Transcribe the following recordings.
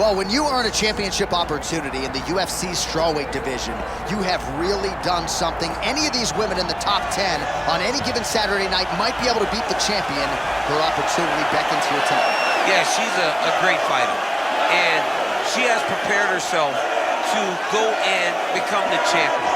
Well, when you earn a championship opportunity in the UFC strawweight division, you have really done something. Any of these women in the top 10 on any given Saturday night might be able to beat the champion. Her opportunity beckons here tonight. Yeah, she's a great fighter. And she has prepared herself to go and become the champion.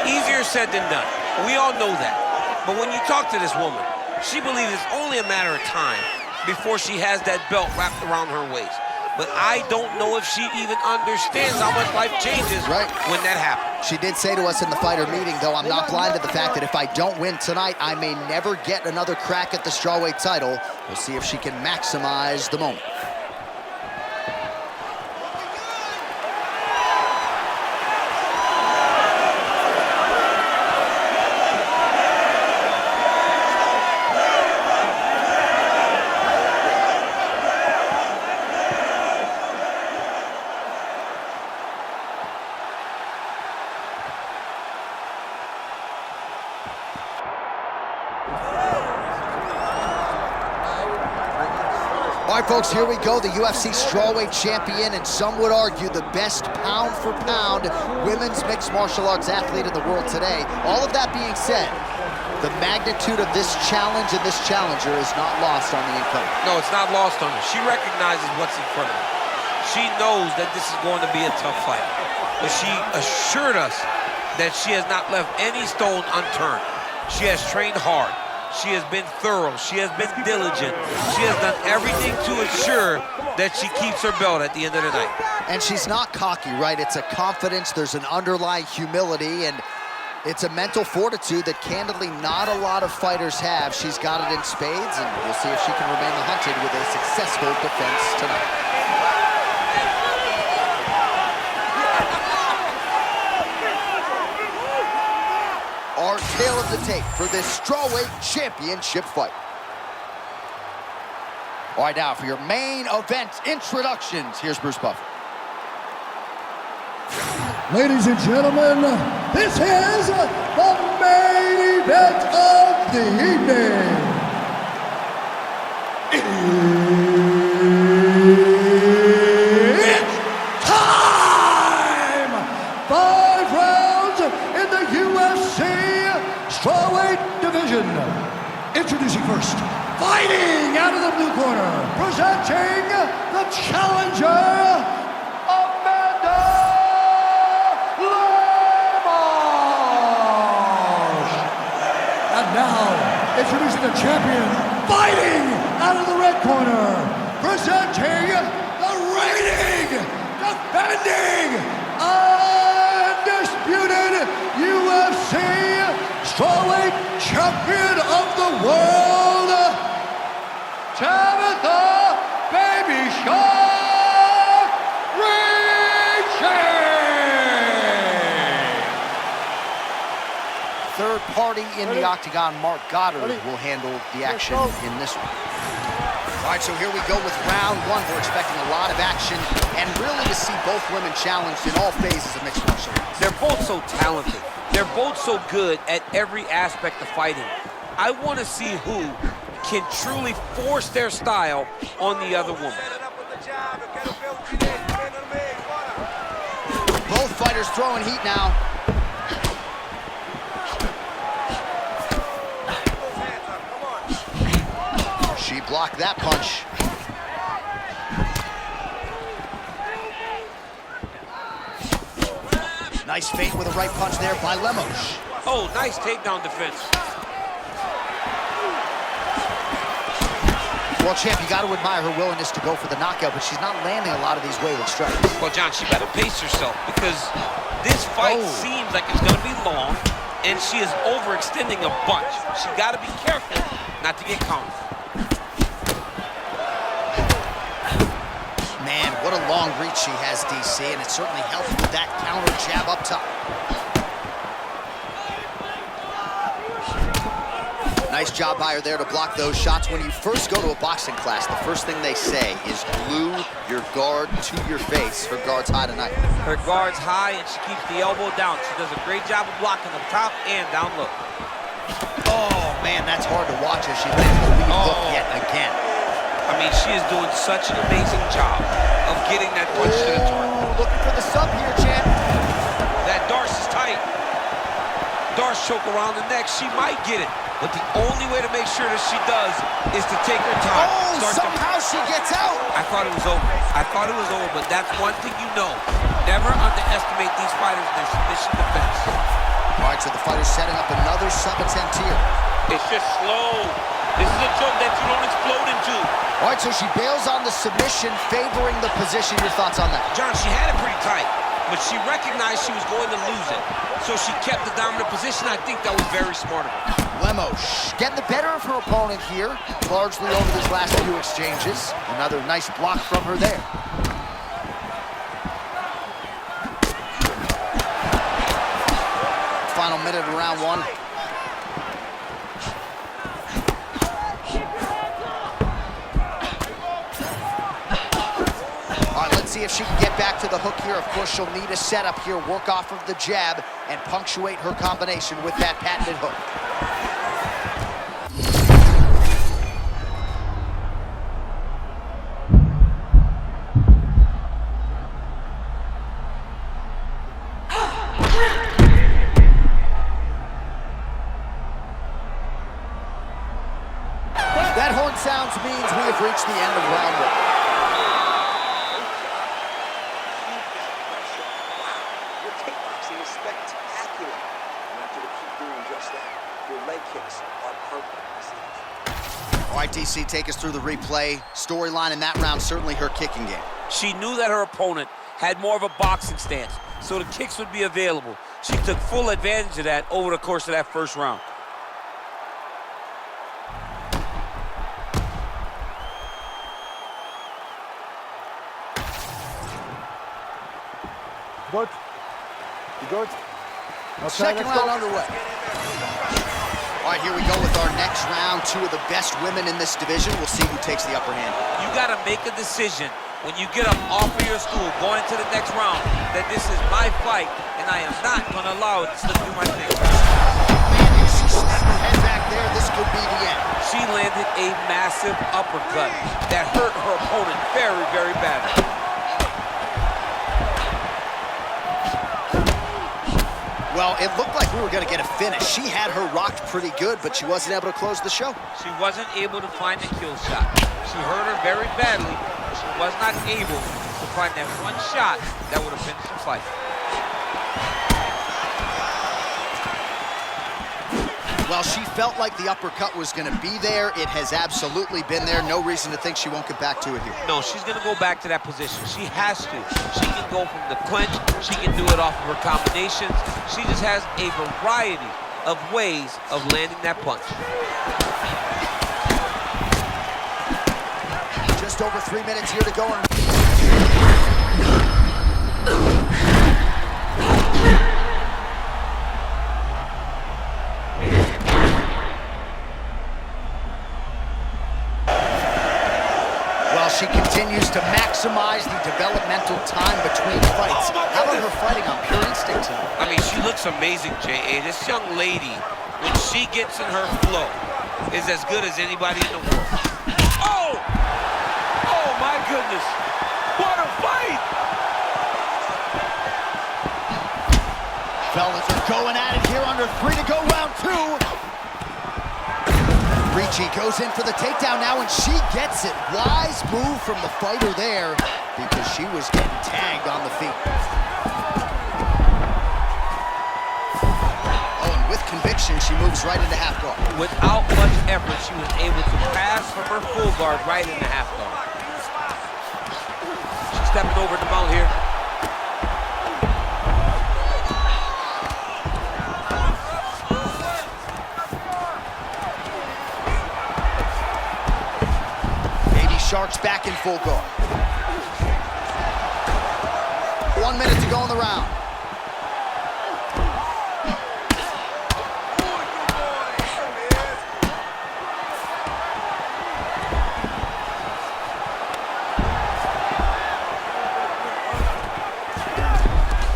Easier said than done. We all know that. But when you talk to this woman, she believes it's only a matter of time before she has that belt wrapped around her waist. But I don't know if she even understands how much life changes when that happens. She did say to us in the fighter meeting, though, I'm not blind to the fact that if I don't win tonight, I may never get another crack at the strawweight title. We'll see if she can maximize the moment. All right, folks, here we go. The UFC strawweight champion, and some would argue the best pound-for-pound women's mixed martial arts athlete in the world today. All of that being said, the magnitude of this challenge and this challenger is not lost on the incumbent. No, it's not lost on her. She recognizes what's in front of her. She knows that this is going to be a tough fight. But she assured us that she has not left any stone unturned. She has trained hard. She has been thorough. She has been diligent. She has done everything to ensure that she keeps her belt at the end of the night. And she's not cocky, right? It's a confidence, there's an underlying humility, and it's a mental fortitude that candidly not a lot of fighters have. She's got it in spades, and we'll see if she can remain the hunted with a successful defense tonight. Our tale of the tape for this strawweight championship fight. All right, now for your main event introductions, here's Bruce Buffer. Ladies and gentlemen, this is the main event of the evening. It's time! 5 rounds in the UFC strawweight division. Introducing first, fighting out of the blue corner, presenting the challenger, Lemos. And now, introducing the champion, fighting out of the red corner, presenting the reigning, defending, undisputed UFC strawweight champion of the world, Tabatha Baby Shark Ricci. Third party in the octagon, Mark Goddard, will handle the action in this one. All right, so here we go with round one. We're expecting a lot of action and really to see both women challenged in all phases of mixed martial arts. They're both so talented. They're both so good at every aspect of fighting. I want to see who can truly force their style on the other woman. Both fighters throwing heat now. She blocked that punch. Nice feint with a right punch there by Lemos. Oh, nice takedown defense. Well, champ, you got to admire her willingness to go for the knockout, but she's not landing a lot of these wayward strikes. Well, John, she better pace herself because this fight seems like it's going to be long, and she is overextending a bunch. She got to be careful not to get countered. Man, what a long reach she has, DC, and it certainly helps with that counter jab up top. Nice job by her there to block those shots. When you first go to a boxing class, the first thing they say is glue your guard to your face. Her guard's high tonight. Her guard's high, and she keeps the elbow down. She does a great job of blocking up top and down low. Oh, man, that's hard to watch as she lands the lead hook yet again. I mean, she is doing so such an amazing job of getting that punch to the target. Looking for the sub here, champ. That Darce is tight. Darce choke around the neck. She might get it, but the only way to make sure that she does is to take her time. Somehow she gets out. I thought it was over. But that's one thing you know. Never underestimate these fighters in their submission defense. All right, so the fighter's setting up another sub-attempt here. It's just slow. This is a choke that you don't explode into. All right, so she bails on the submission, favoring the position. Your thoughts on that? John, she had it pretty tight, but she recognized she was going to lose it. So she kept the dominant position. I think that was very smart of her. Lemos getting the better of her opponent here, largely over these last few exchanges. Another nice block from her there. Final minute of round one. All right, let's see if she can get back to the hook here. Of course, she'll need a setup here, work off of the jab, and punctuate her combination with that patented hook. That horn sounds means we have reached the end of round one. Your kickboxing is spectacular. I want you to keep doing just that. Your leg kicks are perfect. All right, DC, take us through the replay. Storyline in that round, certainly her kicking game. She knew that her opponent had more of a boxing stance, so the kicks would be available. She took full advantage of that over the course of that first round. Good. You good? Okay, Second round underway. All right, here we go with our next round. Two of the best women in this division. We'll see who takes the upper hand. You got to make a decision when you get up off of your stool going into the next round that this is my fight and I am not going to allow it to slip through my fingers. Man, if she slapped her head back there, this could be the end. She landed a massive uppercut that hurt her opponent very, very badly. Well, it looked like we were going to get a finish. She had her rocked pretty good, but she wasn't able to close the show. She wasn't able to find the kill shot. She hurt her very badly, but she was not able to find that one shot that would have finished the fight. Well, she felt like the uppercut was going to be there. It has absolutely been there. No reason to think she won't get back to it here. No, she's going to go back to that position. She has to. She can go from the clinch. She can do it off of her combinations. She just has a variety of ways of landing that punch. Just over 3 minutes here to go. She continues to maximize the developmental time between fights. How about her fighting on pure instinct tonight? I mean, she looks amazing, J.A. This young lady, when she gets in her flow, is as good as anybody in the world. Oh! Oh, my goodness. What a fight! Fellas are going at it here under 3 to go, round 2. Ricci goes in for the takedown now, and she gets it. Wise move from the fighter there because she was getting tagged on the feet. Oh, and with conviction, she moves right into half guard. Without much effort, she was able to pass from her full guard right into half guard. She's stepping over the mount here. Sharks back in full guard. 1 minute to go in the round.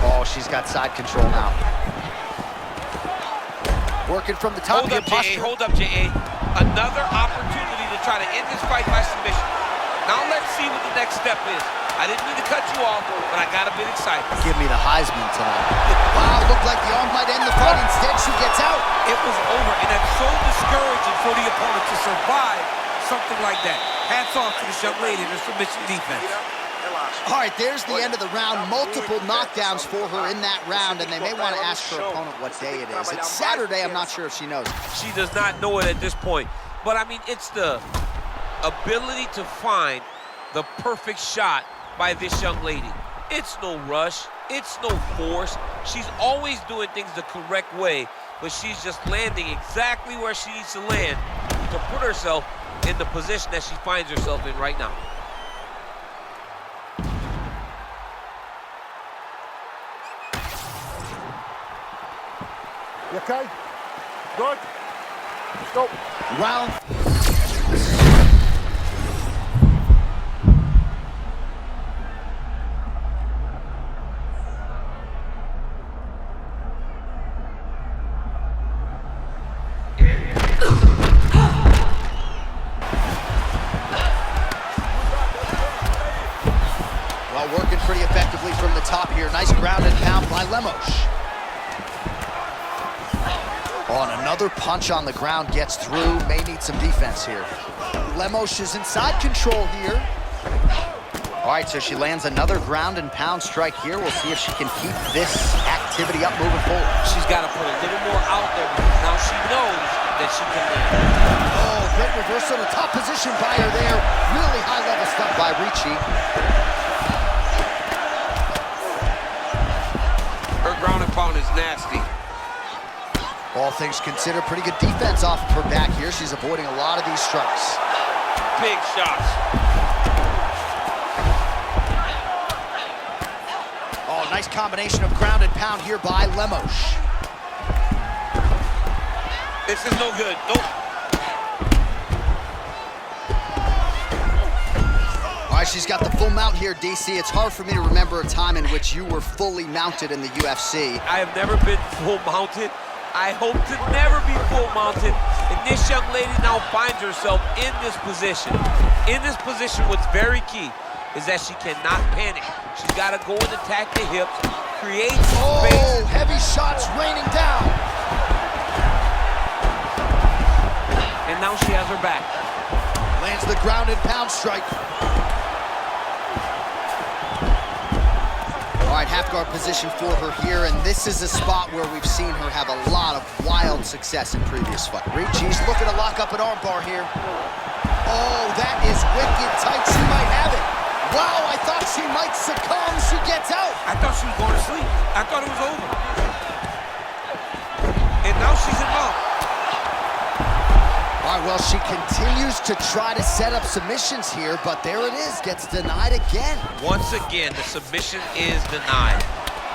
Oh, she's got side control now. Working from the top of your posture. Hold up, J.A. Another opportunity to try to end this fight by submission. Now let's see what the next step is. I didn't mean to cut you off, but I got a bit excited. Give me the Heisman tonight. Wow, looked like the arm might end the fight. Instead, she gets out. It was over, and that's so discouraging for the opponent to survive something like that. Hats off to this young lady in her submission defense. All right, there's the end of the round. Multiple knockdowns for her in that round, and they may want to ask her opponent what day it is. It's Saturday. I'm not sure if she knows. She does not know it at this point. But, I mean, it's the ability to find the perfect shot by this young lady. It's no rush. It's no force. She's always doing things the correct way, but she's just landing exactly where she needs to land to put herself in the position that she finds herself in right now. You okay? Good? Let's go. Round. Well, working pretty effectively from the top here. Nice ground and pound by Lemos. Oh, and another punch on the ground gets through. May need some defense here. Lemos is in side control here. All right, so she lands another ground and pound strike here. We'll see if she can keep this activity up moving forward. She's got to put a little more out there. Now she knows that she can land. Oh, great reversal to top position by her there. Really high-level stuff by Ricci. Her ground and pound is nasty. All things considered, pretty good defense off of her back here. She's avoiding a lot of these strikes. Big shots. Oh, nice combination of ground and pound here by Lemos. This is no good. Nope. All right, she's got the full mount here, DC. It's hard for me to remember a time in which you were fully mounted in the UFC. I have never been full mounted. I hope to never be full mounted. And this young lady now finds herself in this position. In this position, what's very key is that she cannot panic. She's got to go and attack the hips, create space. Oh, heavy shots raining down. And now she has her back. Lands the ground and pound strike. All right, half guard position for her here, and this is a spot where we've seen her have a lot of wild success in previous fights. Ricci's looking to lock up an armbar here. Oh, that is wicked tight. She might have it. Wow, I thought she might succumb. She gets out. I thought she was going to sleep. I thought it was over. And now she's in mount. All right, well, she continues to try to set up submissions here, but there it is, gets denied again. Once again, the submission is denied.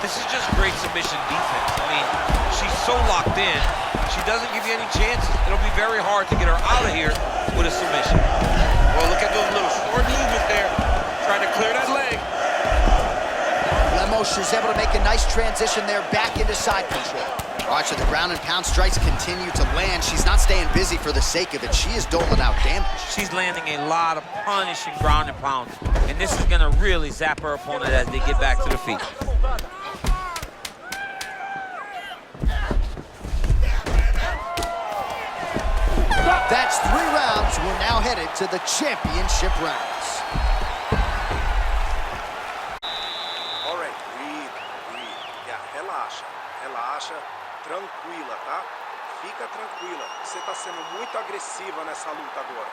This is just great submission defense. I mean, she's so locked in, she doesn't give you any chances. It'll be very hard to get her out of here with a submission. Well, look at those little short movements there, trying to clear that leg. Lemos is able to make a nice transition there back into side control. All right, so the ground and pound strikes continue to land. She's not staying busy for the sake of it. She is doling out damage. She's landing a lot of punishing ground and pound, and this is gonna really zap her opponent as they get back to the feet. That's 3 rounds. We're now headed to the championship rounds. All right, breathe. Yeah, relaxa. Tranquila, tá? Fica tranquila. Você tá sendo muito agressiva nessa luta agora.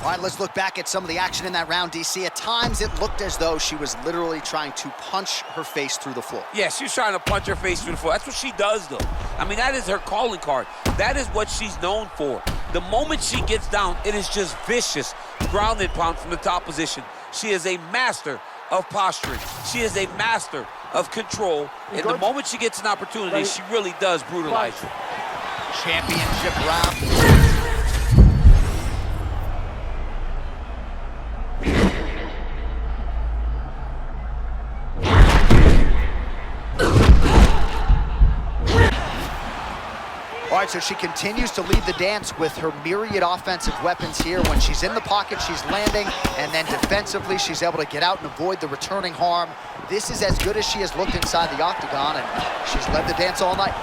All right, let's look back at some of the action in that round, DC. At times, it looked as though she was literally trying to punch her face through the floor. Yeah, she's trying to punch her face through the floor. That's what she does, though. I mean, that is her calling card. That is what she's known for. The moment she gets down, it is just vicious ground and pound from the top position. She is a master of posturing. She is a master of control. And the moment she gets an opportunity, she really does brutalize you. Championship round. All right, All right, so she continues to lead the dance with her myriad offensive weapons here. When she's in the pocket, she's landing, and then defensively, she's able to get out and avoid the returning harm. This is as good as she has looked inside the octagon, and she's led the dance all night.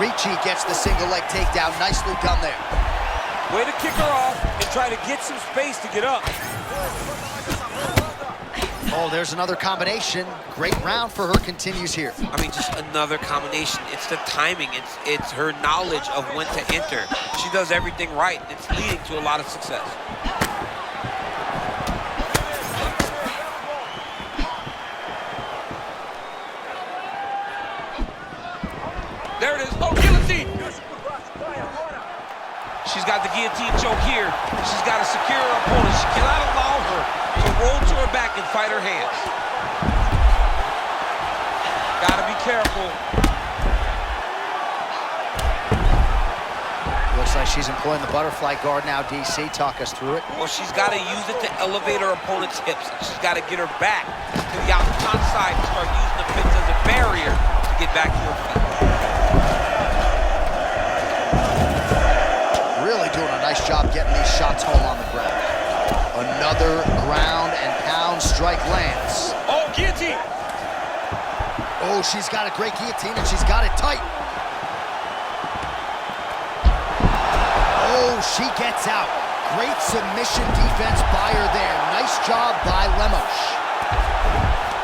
Ricci gets the single leg takedown. Nicely done there. Way to kick her off and try to get some space to get up. Oh, there's another combination. Great round for her continues here. I mean, just another combination. It's the timing. It's her knowledge of when to enter. She does everything right. It's leading to a lot of success. There it is. Oh, guillotine. She's got the guillotine choke here. She's got to secure her opponent. She cannot allow her to roll to her back and fight her hands. Gotta be careful. Looks like she's employing the butterfly guard now. DC, talk us through it. Well, she's got to use it to elevate her opponent's hips. She's got to get her back to the outside side and start using the fence as a barrier to get back to her feet. Really doing a nice job getting these shots home on the ground. Another ground and pound strike lands. Oh, guillotine! Oh, she's got a great guillotine and she's got it tight. Oh, she gets out. Great submission defense by her there. Nice job by Lemos.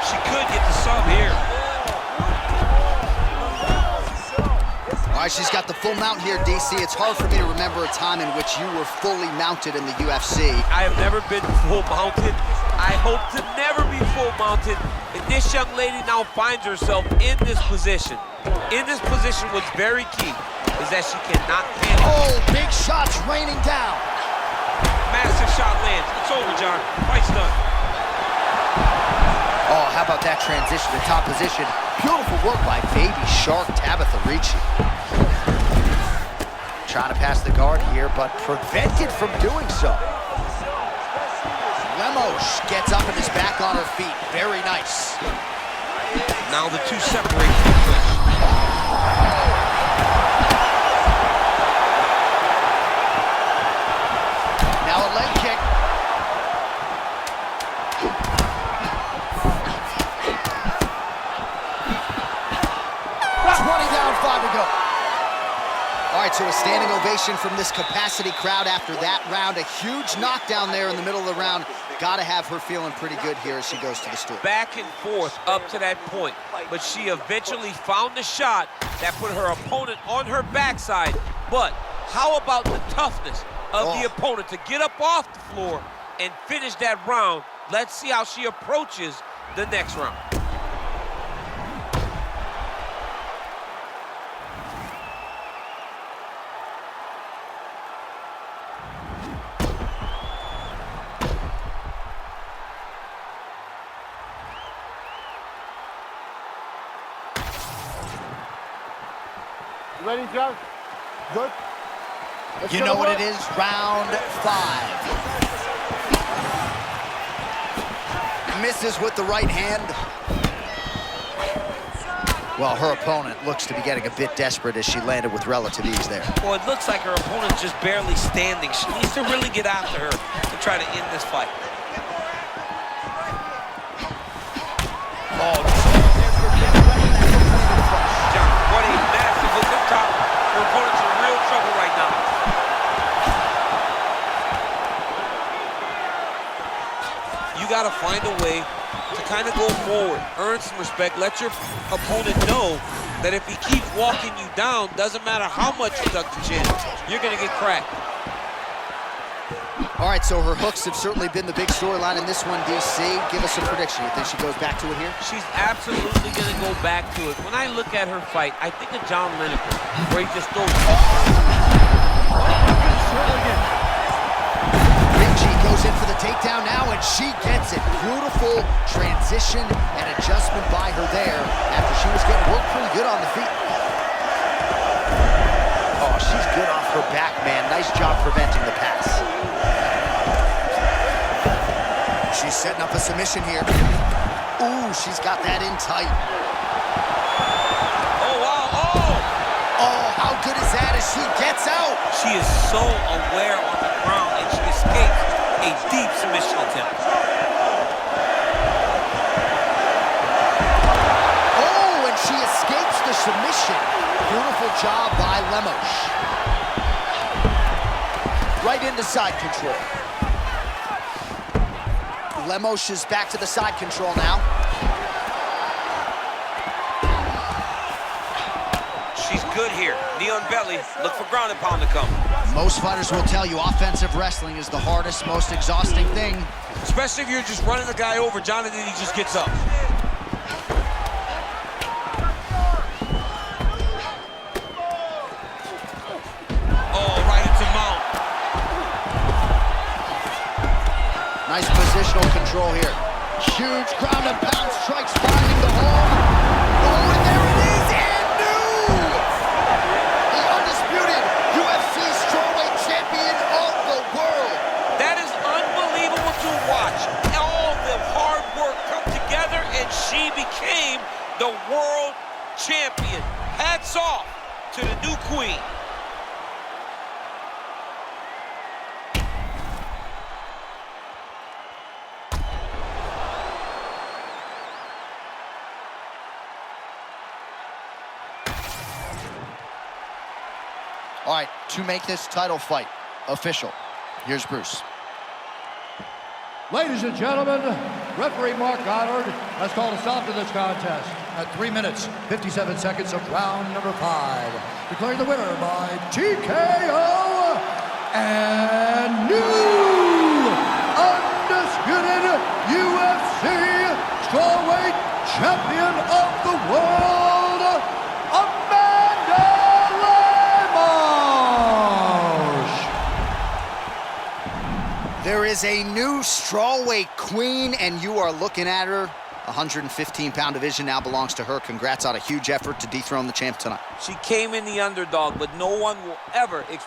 She could get the sub here. All right, she's got the full mount here, DC. It's hard for me to remember a time in which you were fully mounted in the UFC. I have never been full mounted. I hope to never be full mounted. And this young lady now finds herself in this position. In this position, what's very key is that she cannot panic. Oh, big shots raining down. Massive shot lands. It's over, John. Fight's done. Oh, how about that transition to top position? Beautiful work by baby shark Tabatha Ricci. Trying to pass the guard here, but prevented from doing so. Lemos gets up and is back on her feet. Very nice. Now the two separate from the clinch. Now a leg kick. All right, so a standing ovation from this capacity crowd after that round. A huge knockdown there in the middle of the round. Got to have her feeling pretty good here as she goes to the stool. Back and forth up to that point, but she eventually found the shot that put her opponent on her backside. But how about the toughness of the opponent to get up off the floor and finish that round? Let's see how she approaches the next round. Ready, John? Good? You know what it is? Round 5. Misses with the right hand. Well, her opponent looks to be getting a bit desperate as she landed with relative ease there. Well, it looks like her opponent's just barely standing. She needs to really get after her and try to end this fight. Oh, John, what a massive hook up top. Her opponent's in real trouble right now. You got to find a way to kind of go forward, earn some respect, let your opponent know that if he keeps walking you down, doesn't matter how much you duck the chin, you're going to get cracked. All right, so her hooks have certainly been the big storyline in this one, DC. Give us a prediction. You think she goes back to it here? She's absolutely going to go back to it. When I look at her fight, I think of John Lineker, where he just throws... Ricci goes in for the takedown now, and she gets it. Beautiful transition and adjustment by her there after she was getting worked pretty good on the feet. Oh, she's good off her back, man. Nice job preventing the pass. She's setting up a submission here. Ooh, she's got that in tight. Oh, wow. Oh! How good is that as she gets out? She is so aware on the ground, and she escapes a deep submission attempt. Oh, and she escapes the submission. Beautiful job by Lemos. Right into side control. Lemos is back to the side control now. She's good here. Knee on belly. Look for ground and pound to come. Most fighters will tell you offensive wrestling is the hardest, most exhausting thing. Especially if you're just running the guy over. Jonathan, he just gets up. Oh, right into mount. Nice positional control here. Huge ground and pound strikes finding the hole. Oh, and there it is, and new! The undisputed UFC strawweight champion of the world. That is unbelievable to watch. All the hard work come together, and she became the world champion. Hats off to the new queen. All right, to make this title fight official, here's Bruce. Ladies and gentlemen, referee Mark Goddard has called a stop to this contest at 3 minutes, 57 seconds of round number 5. Declaring the winner by TKO and new undisputed UFC strawweight champion of the world, Amanda Lemos. There is a new strawweight queen, and you are looking at her. 115-pound division now belongs to her. Congrats on a huge effort to dethrone the champ tonight. She came in the underdog, but no one will ever expect